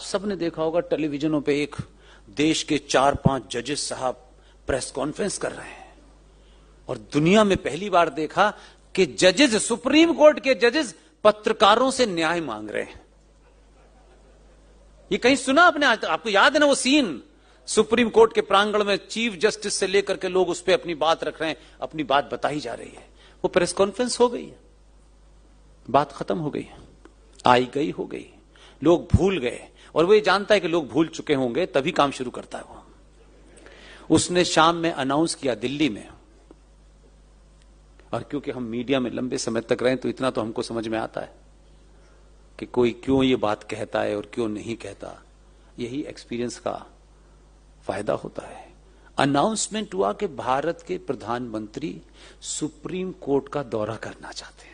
सबने देखा होगा टेलीविजनों पे एक देश के 4-5 जजेस साहब प्रेस कॉन्फ्रेंस कर रहे हैं और दुनिया में पहली बार देखा कि जजेस, सुप्रीम कोर्ट के जजेस पत्रकारों से न्याय मांग रहे हैं। ये कहीं सुना आपने आज तक? आपको याद है ना वो सीन, सुप्रीम कोर्ट के प्रांगण में चीफ जस्टिस से लेकर के लोग उस पर अपनी बात रख रहे हैं, अपनी बात बताई जा रही है। वो प्रेस कॉन्फ्रेंस हो गई है, बात खत्म हो गई, आई गई हो गई, लोग भूल गए और वो ये जानता है कि लोग भूल चुके होंगे तभी काम शुरू करता है वो। उसने शाम में अनाउंस किया दिल्ली में, और क्योंकि हम मीडिया में लंबे समय तक रहे तो इतना तो हमको समझ में आता है कि कोई क्यों ये बात कहता है और क्यों नहीं कहता। यही एक्सपीरियंस का फायदा होता है। अनाउंसमेंट हुआ कि भारत के प्रधानमंत्री सुप्रीम कोर्ट का दौरा करना चाहते हैं।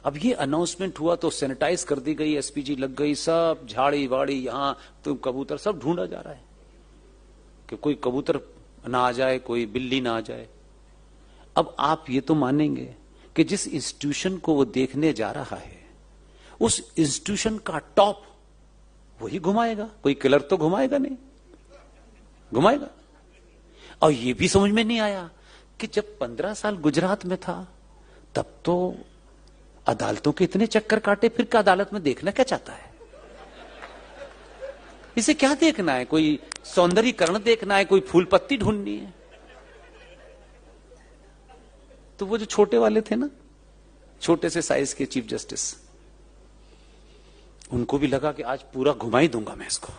अब ये अनाउंसमेंट हुआ तो सैनिटाइज कर दी गई, एसपीजी लग गई, सब झाड़ी वाड़ी यहां तो कबूतर सब ढूंढा जा रहा है कि कोई कबूतर ना आ जाए, कोई बिल्ली ना आ जाए। अब आप ये तो मानेंगे कि जिस इंस्टीट्यूशन को वो देखने जा रहा है उस इंस्टीट्यूशन का टॉप वही घुमाएगा, कोई किलर तो घुमाएगा नहीं, घुमाएगा। और ये भी समझ में नहीं आया कि जब 15 साल गुजरात में था तब तो अदालतों के इतने चक्कर काटे, फिर का अदालत में देखना क्या चाहता है? इसे क्या देखना है? कोई सौंदर्यीकरण देखना है, कोई फूल पत्ती ढूंढनी है? तो वो जो छोटे वाले थे ना, छोटे से साइज के चीफ जस्टिस, उनको भी लगा कि आज पूरा घुमा ही दूंगा मैं इसको,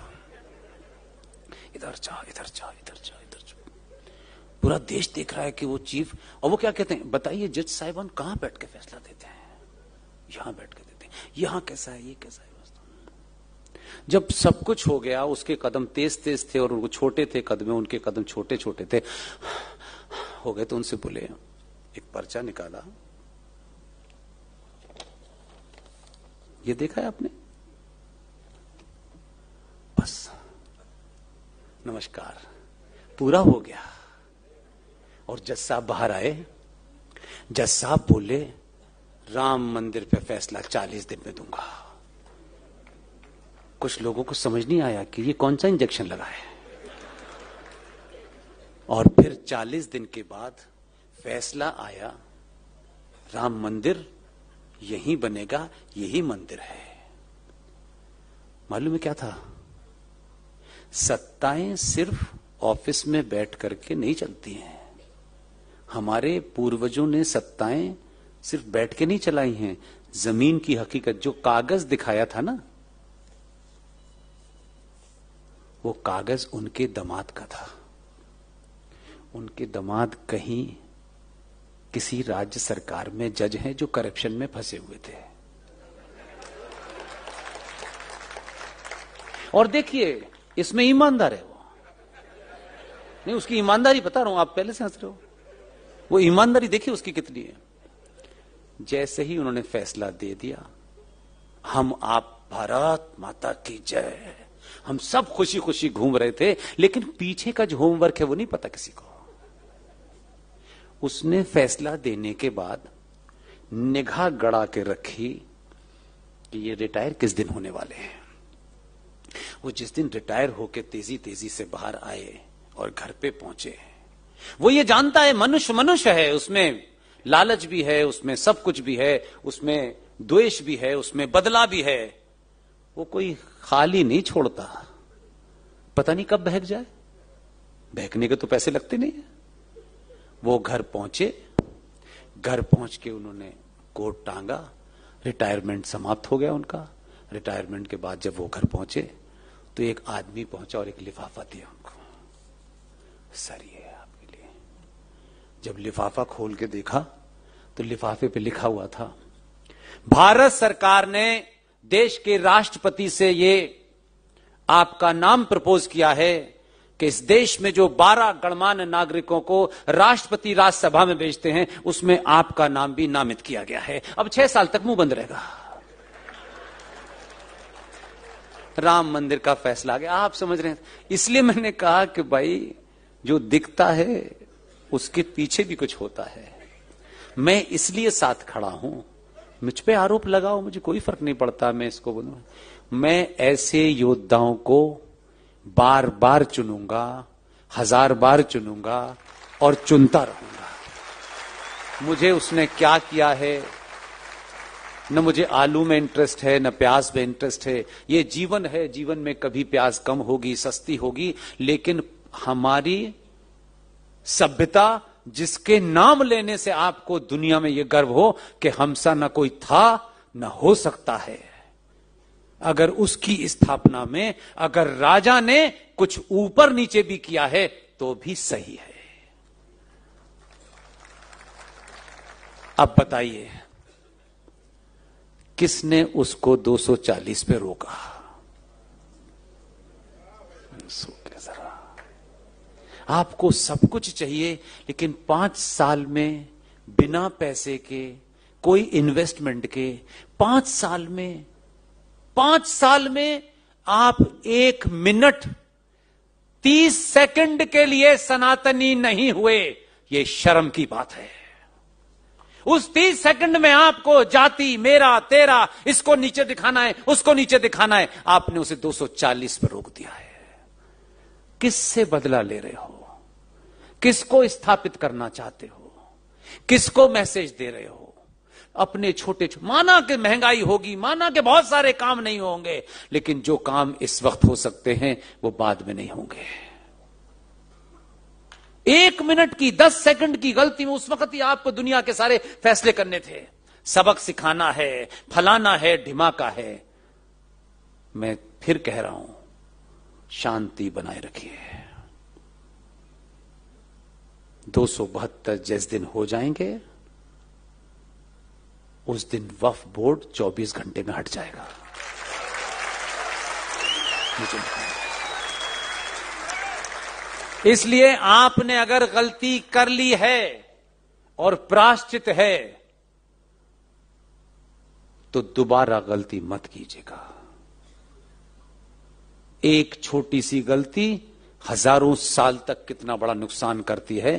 इधर जा इधर जा इधर जा इधर जा। पूरा देश देख रहा है कि वो चीफ, और वो क्या कहते हैं, बताइए जज साहिबान कहां बैठ के फैसला देते हैं? यहां बैठ के देते हैं। यहां कैसा है, ये कैसा है? जब सब कुछ हो गया, उसके कदम तेज तेज थे और वो छोटे थे कदम, उनके कदम छोटे छोटे थे हो गए, तो उनसे बोले, एक पर्चा निकाला, ये देखा है आपने? बस नमस्कार, पूरा हो गया। और जज साहब बाहर आए, जज साहब बोले, राम मंदिर पे फैसला 40 दिन में दूंगा। कुछ लोगों को समझ नहीं आया कि ये कौन सा इंजेक्शन लगा है। और फिर 40 दिन के बाद फैसला आया, राम मंदिर यही बनेगा, यही मंदिर है। मालूम है क्या था? सत्ताएं सिर्फ ऑफिस में बैठ करके नहीं चलती हैं। हमारे पूर्वजों ने सत्ताएं सिर्फ बैठ के नहीं चलाई हैं। जमीन की हकीकत, जो कागज दिखाया था ना, वो कागज उनके दामाद का था। उनके दामाद कहीं किसी राज्य सरकार में जज हैं जो करप्शन में फंसे हुए थे। और देखिए, इसमें ईमानदार है वो। नहीं, उसकी ईमानदारी बता रहा हूं, आप पहले से हंस रहे हो। वो ईमानदारी देखिए उसकी कितनी है। जैसे ही उन्होंने फैसला दे दिया, हम आप भारत माता की जय, हम सब खुशी खुशी घूम रहे थे, लेकिन पीछे का जो होमवर्क है वो नहीं पता किसी को। उसने फैसला देने के बाद निगाह गड़ा के रखी कि ये रिटायर किस दिन होने वाले हैं। वो जिस दिन रिटायर होके तेजी तेजी से बाहर आए और घर पे पहुंचे, वो ये जानता है मनुष्य मनुष्य है, उसमें लालच भी है, उसमें सब कुछ भी है, उसमें द्वेष भी है, उसमें बदला भी है। वो कोई खाली नहीं छोड़ता, पता नहीं कब बहक जाए। बहकने के तो पैसे लगते नहीं है। वो घर पहुंचे, घर पहुंच के उन्होंने कोट टांगा, रिटायरमेंट समाप्त हो गया उनका। रिटायरमेंट के बाद जब वो घर पहुंचे तो एक आदमी पहुंचा और एक लिफाफा दिया उनको, सर ये है आपके लिए। जब लिफाफा खोल के देखा तो लिफाफे पे लिखा हुआ था, भारत सरकार ने देश के राष्ट्रपति से ये आपका नाम प्रपोज किया है कि इस देश में जो 12 गणमान्य नागरिकों को राष्ट्रपति राज्यसभा में भेजते हैं, उसमें आपका नाम भी नामित किया गया है। अब 6 साल तक मुंह बंद रहेगा। राम मंदिर का फैसला आ गया। आप समझ रहे हैं? इसलिए मैंने कहा कि भाई, जो दिखता है उसके पीछे भी कुछ होता है। मैं इसलिए साथ खड़ा हूं, मुझ पे आरोप लगाओ, मुझे कोई फर्क नहीं पड़ता, मैं इसको बोलूं। मैं ऐसे योद्धाओं को बार बार चुनूंगा, 1000 बार चुनूंगा और चुनता रहूंगा। मुझे उसने क्या किया है, न मुझे आलू में इंटरेस्ट है, न प्याज में इंटरेस्ट है। ये जीवन है, जीवन में कभी प्याज कम होगी, सस्ती होगी, लेकिन हमारी सभ्यता जिसके नाम लेने से आपको दुनिया में यह गर्व हो कि हमसा न कोई था न हो सकता है, अगर उसकी स्थापना में अगर राजा ने कुछ ऊपर नीचे भी किया है तो भी सही है। अब बताइए किसने उसको 240 पे रोका? जरा, आपको सब कुछ चाहिए, लेकिन 5 साल में बिना पैसे के, कोई इन्वेस्टमेंट के, 5 साल में आप 1 मिनट 30 सेकंड के लिए सनातनी नहीं हुए। यह शर्म की बात है। उस 30 सेकंड में आपको जाति, मेरा, तेरा, इसको नीचे दिखाना है, उसको नीचे दिखाना है, आपने उसे 240 पर रोक दिया है। किससे बदला ले रहे हो? किसको स्थापित करना चाहते हो? किसको मैसेज दे रहे हो? अपने छोटे माना कि महंगाई होगी, माना कि बहुत सारे काम नहीं होंगे, लेकिन जो काम इस वक्त हो सकते हैं वो बाद में नहीं होंगे। 1 मिनट की, 10 सेकंड की गलती में उस वक्त ही आपको दुनिया के सारे फैसले करने थे। सबक सिखाना है, फलाना है, ढिमाका है। मैं फिर कह रहा हूं, शांति बनाए रखिए। 272 जिस दिन हो जाएंगे उस दिन वक्फ बोर्ड 24 घंटे में हट जाएगा। इसलिए आपने अगर गलती कर ली है और प्रायश्चित है तो दोबारा गलती मत कीजिएगा। एक छोटी सी गलती हजारों साल तक कितना बड़ा नुकसान करती है,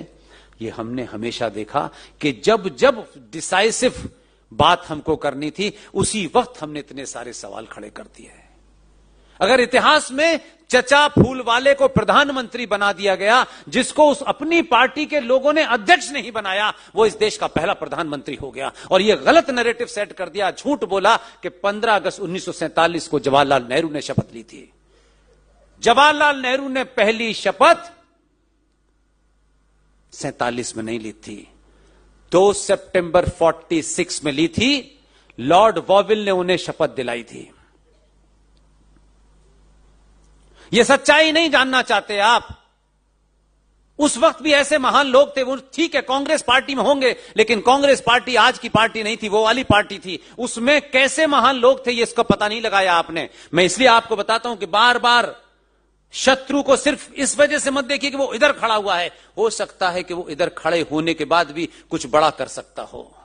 यह हमने हमेशा देखा कि जब जब डिसाइसिव बात हमको करनी थी उसी वक्त हमने इतने सारे सवाल खड़े कर दिए हैं। अगर इतिहास में चचा फूल वाले को प्रधानमंत्री बना दिया गया, जिसको उस अपनी पार्टी के लोगों ने अध्यक्ष नहीं बनाया, वो इस देश का पहला प्रधानमंत्री हो गया। और ये गलत नैरेटिव सेट कर दिया, झूठ बोला कि 15 अगस्त 1947 को जवाहरलाल नेहरू ने शपथ ली थी। जवाहरलाल नेहरू ने पहली शपथ 47 में नहीं ली थी, 2 सितंबर 46 में ली थी। लॉर्ड वॉविल ने उन्हें शपथ दिलाई थी। यह सच्चाई नहीं जानना चाहते आप? उस वक्त भी ऐसे महान लोग थे। वो ठीक है, कांग्रेस पार्टी में होंगे, लेकिन कांग्रेस पार्टी आज की पार्टी नहीं थी, वो वाली पार्टी थी। उसमें कैसे महान लोग थे ये इसका पता नहीं लगाया आपने। मैं इसलिए आपको बताता हूं कि बार बार शत्रु को सिर्फ इस वजह से मत देखिए कि वो इधर खड़ा हुआ है। हो सकता है कि वो इधर खड़े होने के बाद भी कुछ बड़ा कर सकता हो।